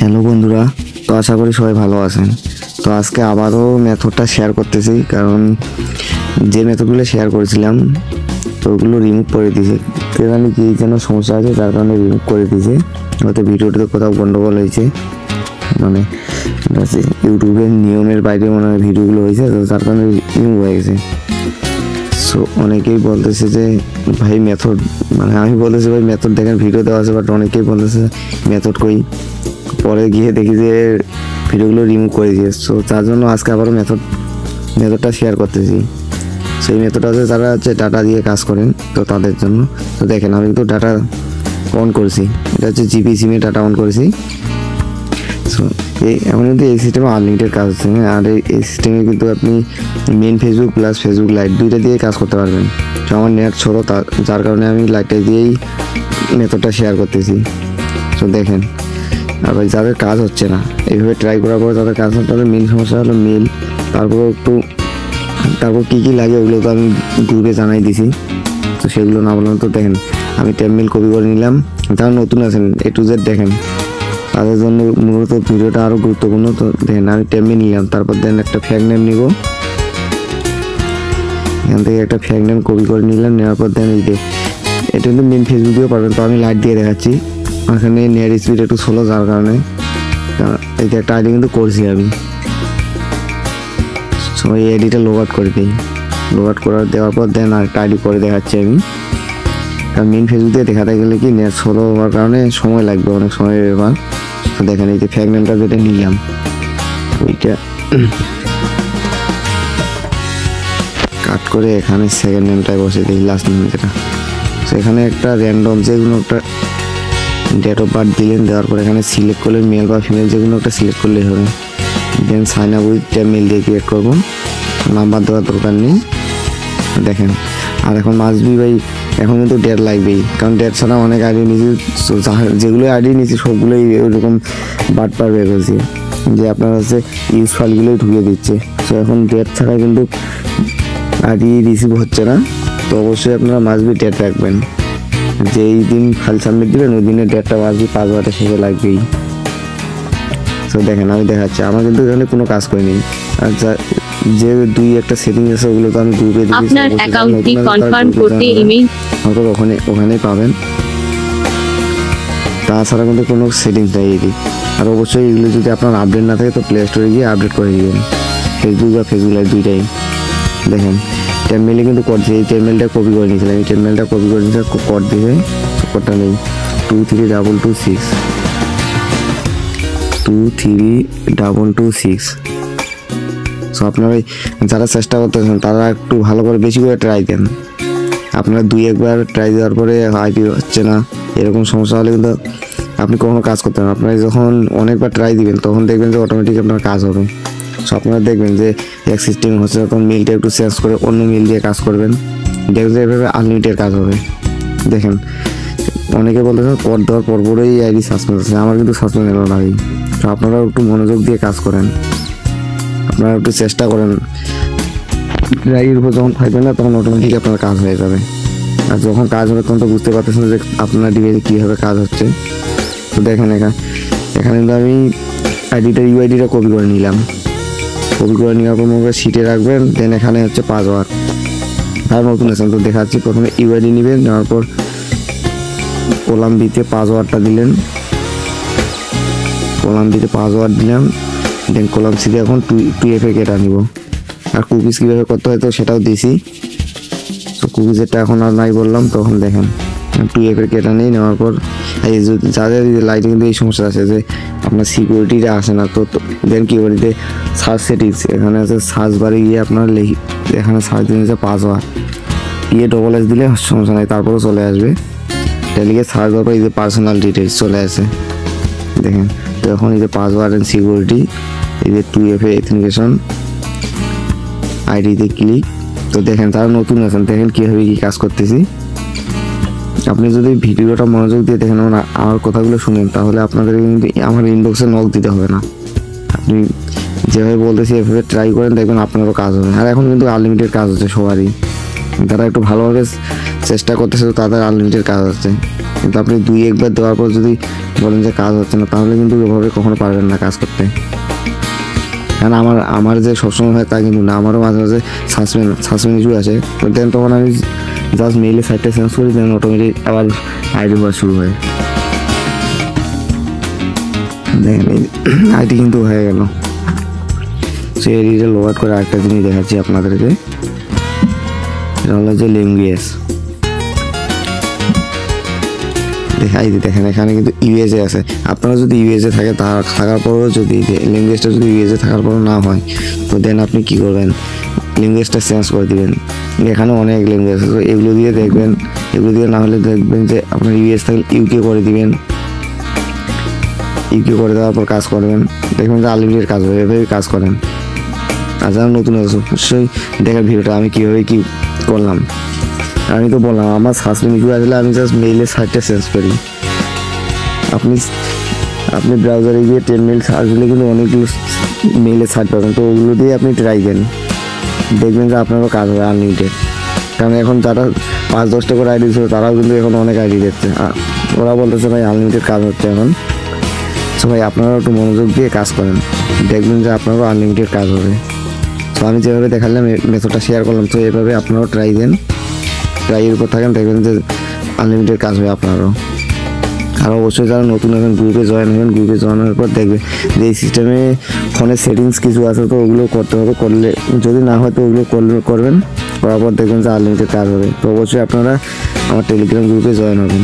Hello বন্ধুরা, তো আশা করি সবাই ভালো আছেন। তো আজকে আবারও মেথডটা শেয়ার করতেছি, কারণ যে মেথডগুলো শেয়ার করেছিলাম তো ওগুলো রিমুভ করে দিয়েছে। তো জানি কি যেন সমস্যা আছে, যার কারণে রিমুভ করে দিয়েছে। হয়তো ভিডিওটিতে কোথাও গন্ডগোল হয়েছে, মানে ইউটিউবের নিয়মের বাইরে মনে হয় ভিডিওগুলো হয়েছে, তো যার কারণে রিমুভ হয়ে গেছে। সো অনেকেই বলতেছে যে ভাই মেথড, মানে আমি বলতেছি ভাই মেথড দেখেন, ভিডিও দেওয়া আছে, বাট অনেকেই বলতেছে মেথড কই। পরে গিয়ে দেখি যে ভিডিওগুলো রিমুভ করে দিয়ে। সো তার জন্য আজকে আবারও মেথডটা শেয়ার করতেছি। সেই মেথডটা হচ্ছে যারা হচ্ছে ডাটা দিয়ে কাজ করেন, তো তাদের জন্য। তো দেখেন আমি কিন্তু ডাটা অন করেছি, এটা হচ্ছে জিপি সিমে ডাটা অন করেছি। সো এখন কিন্তু এই সিস্টেমে আনলিমিটেড কাজ হচ্ছে, আর এই সিস্টেমে কিন্তু আপনি main Facebook plus Facebook lite দুইটা দিয়ে কাজ করতে পারবেন। তো আমার নেট ছোটো, যার কারণে আমি লাইটটা দিয়েই মেথডটা শেয়ার করতেছি। তো দেখেন, আর ভাই যাদের কাজ হচ্ছে না, এইভাবে ট্রাই করার পর যাদের কাজ হচ্ছে, তাদের মেন সমস্যা হলো মেল। তারপর কী লাগে ওগুলো তো আমি গ্রুপে জানাই দিছি। তো সেগুলো না বললাম। তো দেখেন আমি ট্যাব মেল কপি করে নিলাম। যারা নতুন আছেন A to Z দেখেন, তাদের জন্য মূলত ভিডিওটা আরও গুরুত্বপূর্ণ। তো দেখেন আমি ট্যাব মেল নিলাম, তারপর দেন একটা ফ্যাগ নেম নিব। এখান থেকে একটা ফ্যাগ নেম কপি করে নিলাম, নেওয়ার পর দেন এই যে এটা কিন্তু মেন ফেসবুকেও পারবেন। তো আমি লাইট দিয়ে দেখাচ্ছি। এখানে নেট স্পিড একটু স্লো, যার কারণে এই যে একটা আইডি কিন্তু করছি আমি। সো এই আইডিটা লগ আউট করে দিই। লগ আউট দেওয়ার পর দেন আরেকটা আইডি করে দেখাচ্ছি আমি। কারণ মেন ফেসবুক দিয়ে দেখাতে গেলে কি নেট স্লো হওয়ার কারণে সময় লাগবে, অনেক সময়ের ব্যাপার। তো দেখেন এই যে ফ্যাগ নেমটা যেটা নিলাম, ওইটা কাট করে এখানে সেকেন্ড নেমটায় বসে দিই, লাস্ট নেম যেটা। তো এখানে একটা র্যান্ডম যে কোনো একটা ডেট অফ বার্থ দিলেন, দেওয়ার পর এখানে সিলেক্ট করলেন মেল বা ফিমেল, যে কোনো একটা সিলেক্ট করলেই হবে। দেন সাইন আপ উইথ মেল দিয়ে ক্রিয়েট করবো, নাম্বার দেওয়ার দরকার নেই। দেখেন আর এখন মাসবি ভাই, এখন কিন্তু ডেট লাগবেই, কারণ ডেট ছাড়া অনেক আইডি নিয়েছি, যেগুলো আইডি নিয়েছি সবগুলোই ওইরকম বাট পার বের করেছি, যে আপনার হচ্ছে ইউজ ফাইলগুলোই ঢুকিয়ে দিচ্ছে। তো এখন ডেট ছাড়া কিন্তু আইডি রিসিভ হচ্ছে না। তো অবশ্যই আপনারা মাসবি ডেট রাখবেন, যেই দিন ফাইল সাবমিট দেবেন ওই দিনের ডেটটা মাসবি পাসওয়ার্ডের শেষে লাগবেই। তো দেখেন আমি দেখাচ্ছি, আমার কিন্তু এখানে কোনো কাজ করিনি। আর যে দুই একটা সেটিংস আছে ওগুলো তো আমি গ্রুপে দিয়েছি, আপনার অ্যাকাউন্টটি কনফার্ম করতে ইমেল হয়তো ওখানেই পাবেন। তাছাড়া কিন্তু কোনো সেটিংস নেই এটি। আর অবশ্যই এগুলো যদি আপনার আপডেট না থাকে তো প্লে স্টোরে গিয়ে আপডেট করে দিবেন, ফেসবুক বা ফেসবুক লাইভ দুইটাই। দেখেন ট্যাব মেলে কিন্তু কোড দিয়ে, এই ট্যাব মেলটা কপি করে নিয়েছিলাম, এই ট্যাব মেলটা কপি করে নিয়েছিলাম, কোড দিবে, কোডটা নেই 23226 23226। সো আপনারা যারা চেষ্টা করতেছেন তারা একটু ভালো করে বেশি করে ট্রাই দেন। আপনারা দুই একবার ট্রাই দেওয়ার পরে আইডি হচ্ছে না, এরকম সমস্যা হলে কিন্তু আপনি কখনো কাজ করতে পারেন। আপনারা যখন অনেকবার ট্রাই দিবেন তখন দেখবেন যে অটোমেটিক আপনার কাজ হবে। সো আপনারা দেখবেন যে এক্সিস্টিং হচ্ছে, তখন মেলটা একটু চেঞ্জ করে অন্য মেল দিয়ে কাজ করবেন, দেখবেন যে এভাবে আনলিমিটেড কাজ হবে। দেখেন অনেকে বলতেছে কোড দেওয়ার পরপরই আইডি সাসপেন্ড আছে, আমার কিন্তু সাসপেন্ড এলো না। তো আপনারাও একটু মনোযোগ দিয়ে কাজ করেন, আপনারা একটু চেষ্টা করেন। ট্রাইয়ের উপর যখন থাকবেন না তখন অটোমেটিক আপনার কাজ হয়ে যাবে। আর যখন কাজ হবে তখন তো বুঝতে পারতেছেন যে আপনার ডিভাইসে কীভাবে কাজ হচ্ছে। তো দেখেন এখানে কিন্তু আমি ইউআইডিটা কপি করে নিলাম। কপি করে নেওয়ার পর মোবাইল শিটে রাখবেন। দেন এখানে হচ্ছে পাসওয়ার্ড, আর নতুন আছেন তো দেখাচ্ছি। প্রথমে ইউআইডি নেবেন, নেওয়ার পর কলাম বিতে পাসওয়ার্ডটা দিলেন, কলাম বিতে পাসওয়ার্ড দিলাম। দেন কলাম সিতে এখন 2FA কেটা নিব। আর কুকিজ কীভাবে করতে হয় তো সেটাও দিয়েছি। তো কুকিজেরটা এখন আর নাই বললাম, তখন দেখেন 2FA কেটা নেই। নেওয়ার পর এই যাদের লাইটে কিন্তু এই সমস্যা আছে যে আপনার সিকিউরিটিটা আসে না, তো দেন কি বলিতে সার্চ সেটিংস, এখানে আছে সার্চ বারে গিয়ে আপনার এখানে সার্চ দিন হচ্ছে পাসওয়ার্ড, S দিলে সমস্যা নেই, তারপরেও চলে আসবে। লিখে সার্চ দেওয়ার পর এই যে পার্সোনাল ডিটেলস চলে আসে। দেখেন তো এখন এই যে পাসওয়ার্ড অ্যান্ড সিকিউরিটি, এই যে 2FA অথেন্টিকেশন, আইডিতে ক্লিক। তো দেখেন তারা নতুন আছেন, দেখেন কীভাবে কী কাজ করতেছি। আপনি যদি ভিডিওটা মনোযোগ দিয়ে দেখেন, আমার কথাগুলো শুনেন, তাহলে আপনাদের কিন্তু আমার ইনবক্সে নক দিতে হবে না। আপনি যেভাবে বলতেছি এভাবে ট্রাই করেন, দেখবেন আপনারও কাজ হবে। আর এখন কিন্তু আনলিমিটেড কাজ হচ্ছে সবারই, যারা একটু ভালোভাবে চেষ্টা করতেছে তাদের আনলিমিটেড কাজ হচ্ছে। কিন্তু আপনি দুই একবার দেওয়ার পর যদি বলেন যে কাজ হচ্ছে না, তাহলে কিন্তু এভাবে কখনো পারবেন না কাজ করতে। কারণ আমার যে সবসময় হয় তা কিন্তু না, আমারও মাঝে মাঝে সাসপেন্ড ইস্যু আছে। তো দেন তখন আমি জাস্ট মেইলে সাইটটা চেঞ্জ করি, দেন অটোমেটিক আবার আইডি হওয়া শুরু হয়। দেখেন আইডি কিন্তু হয়ে গেল। সে এডিটে লোড করে আরেকটা জিনিস দেখাচ্ছি আপনাদেরকে, এটা হলো যে ল্যাঙ্গুয়েজ। দেখেন এখানে কিন্তু ইউএসএ আছে। আপনারা যদি ইউএসএ থাকে, থাকার পরেও যদি ল্যাঙ্গুয়েজটা যদি ইউএসএ থাকার পরেও না হয়, তো দেন আপনি কী করবেন, ল্যাঙ্গুয়েজটা চেঞ্জ করে দিবেন। এখানে অনেক ল্যাঙ্গুয়েজ আছে, তো এগুলো দিয়ে দেখবেন, এগুলো দিয়ে না হলে দেখবেন যে আপনার ইউএস থাকলে ইউকে করে দিবেন। ইউকে করে দেওয়ার পর কাজ করবেন, দেখবেন যে আনলিমিটেড কাজ হবে। এভাবেই কাজ করেন। আর যারা নতুন আছে অবশ্যই দেখার ভিডিওটা আমি কীভাবে কী করলাম। আমি তো বললাম আমার সাসপেন্ড ইস্যু আসলে আমি জাস্ট মেইলের সাইটটা চেঞ্জ করি। আপনি ব্রাউজারে গিয়ে 10 মেইল সার্চ দিলে কিন্তু অনেকগুলো মেইলের সাইট পাবেন, তো ওগুলো দিয়ে আপনি ট্রাই দেন, দেখবেন যে আপনারও কাজ হবে আনলিমিটেড। কারণ এখন যারা 5-10টা করে আইডি ছিল তারাও কিন্তু এখন অনেক আইডি দিচ্ছে, ওরা বলতেছে ভাই আনলিমিটেড কাজ হচ্ছে এখন। তো ভাই আপনারাও একটু মনোযোগ দিয়ে কাজ করেন, দেখবেন যে আপনারও আনলিমিটেড কাজ হবে। তো আমি যেভাবে দেখালাম মেথডটা শেয়ার করলাম, তো এভাবে আপনারাও ট্রাই দেন, ট্রাইয়ের উপর থাকেন, দেখবেন যে আনলিমিটেড কাজ হবে আপনারও। আর অবশ্যই যারা নতুন এখন গ্রুপে জয়েন হবেন, গ্রুপে জয়েন হওয়ার পর দেখবে যে এই সিস্টেমে ফোনের সেটিংস কিছু আছে, তো ওগুলো করতে হবে। করলে যদি না হয় তো ওগুলো করবেন, করার পর দেখবেন যে আনলিমিটেড কাজ হবে। তো অবশ্যই আপনারা আমার টেলিগ্রাম গ্রুপে জয়েন হবেন।